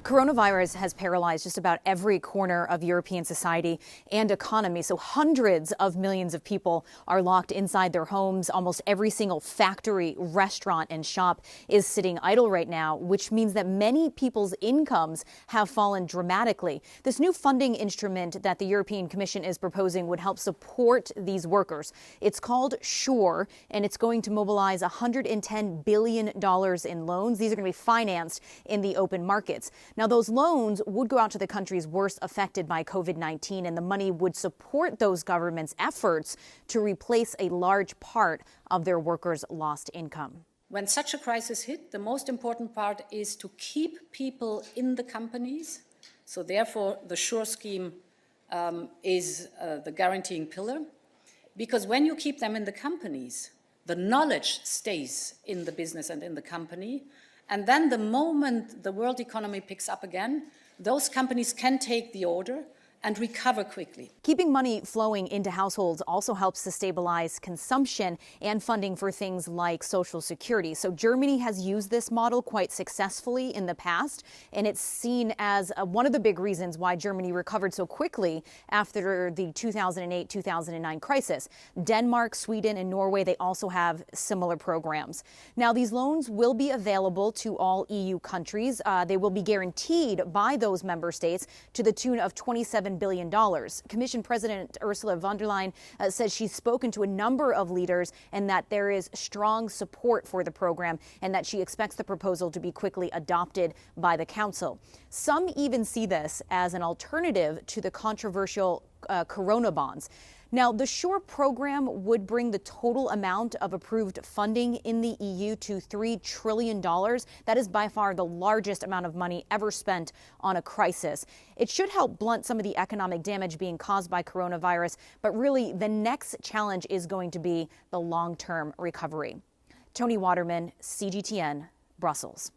Coronavirus has paralyzed just about every corner of European society and economy. So hundreds of millions of people are locked inside their homes. Almost every single factory, restaurant, and shop is sitting idle right now, which means that many people's incomes have fallen dramatically. This new funding instrument that the European Commission is proposing would help support these workers. It's called SURE, and it's going to mobilize $110 billion in loans. These are going to be financed in the open markets. Now, those loans would go out to the countries worst affected by COVID-19, and the money would support those governments' efforts to replace a large part of their workers' lost income. When such a crisis hit, the most important part is to keep people in the companies. So therefore, the SURE scheme is the guaranteeing pillar. Because when you keep them in the companies, the knowledge stays in the business and in the company. And then the moment the world economy picks up again, those companies can take the order and recover quickly. Keeping money flowing into households also helps to stabilize consumption and funding for things like Social Security. So Germany has used this model quite successfully in the past, and it's seen as one of the big reasons why Germany recovered so quickly after the 2008-2009 crisis. Denmark, Sweden, and Norway, they also have similar programs. Now, these loans will be available to all EU countries. They will be guaranteed by those member states to the tune of $27 billion. Commission President Ursula von der Leyen says she's spoken to a number of leaders and that there is strong support for the program and that she expects the proposal to be quickly adopted by the Council. Some even see this as an alternative to the controversial Corona bonds. Now, the SURE program would bring the total amount of approved funding in the EU to $3 trillion. That is by far the largest amount of money ever spent on a crisis. It should help blunt some of the economic damage being caused by coronavirus, but really the next challenge is going to be the long-term recovery. Toni, Waterman, CGTN, Brussels.